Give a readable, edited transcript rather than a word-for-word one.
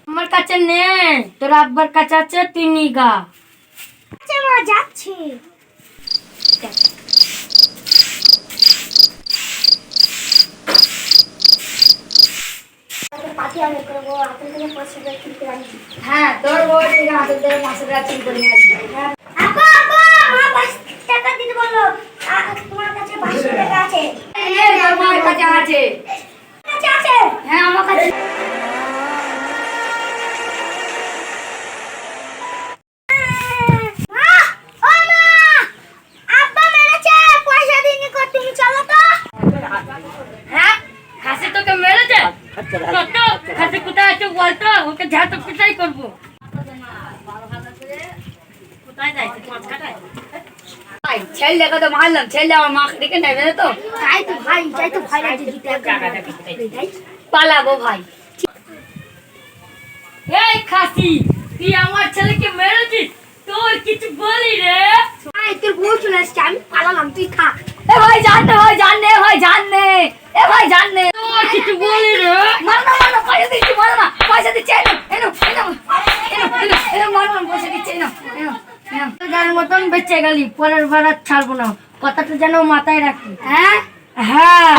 আমার কাছে নেই, তোর আব্বার কাছে আছে 3 বিঘা। আচ্ছা মা, যাচ্ছি। হ্যাঁ, তোর বউ থেকে হাতের ধরে 500 টাকা চুরি করে নিয়ে আসবে। আপা আপা, মা 5 টাকা দিতে বললো। তোমার কাছে 500 টাকা আছে? এই তোর মায়ের কাছে আছে। কাছে আছে? হ্যাঁ, আমার কাছে। মা, ও মা, আব্বা মেরেছে, পয়সা দিইনি কো, তুমি চলো তো। হ্যাঁ, খাসি তোকে মেরেছে? কত খাসি কোথায় আছে বলতো, ওকে ঝাঁটো পিটাই করবো। কোথায় যাইছে, মাছ কাটায়? ভাই, ছেলেকে তো মারলাম, ছেলে আমার মাকে দেখে নেবে না তো। তাই তো ভাই লাগছে জিতে পালাবো ভাই। এই খাসি, তুই আমার ছেলেকে মেরেছিস, তোর কিছু বলি রে? ভাই তোর বউ চলে আসছে, আমি পালালাম, তুই খা। এ ভাই জাননে, ভাই জাননে, ভাই জাননে, এ ভাই জাননে, তোর কিছু বলি রে? মার না, পয়সা দিচ্ছি, মার না, পয়সা দিচ্ছি, এনো এনো এনো এনো এনো এনো, মার না, পয়সা দিচ্ছি, এনো এনো এনো। তোর মতন বেঁচে গেলি, পরের বার আর ছাড়বো না, কথাটা যেন মাথায় রাখি। হ্যাঁ হ্যাঁ।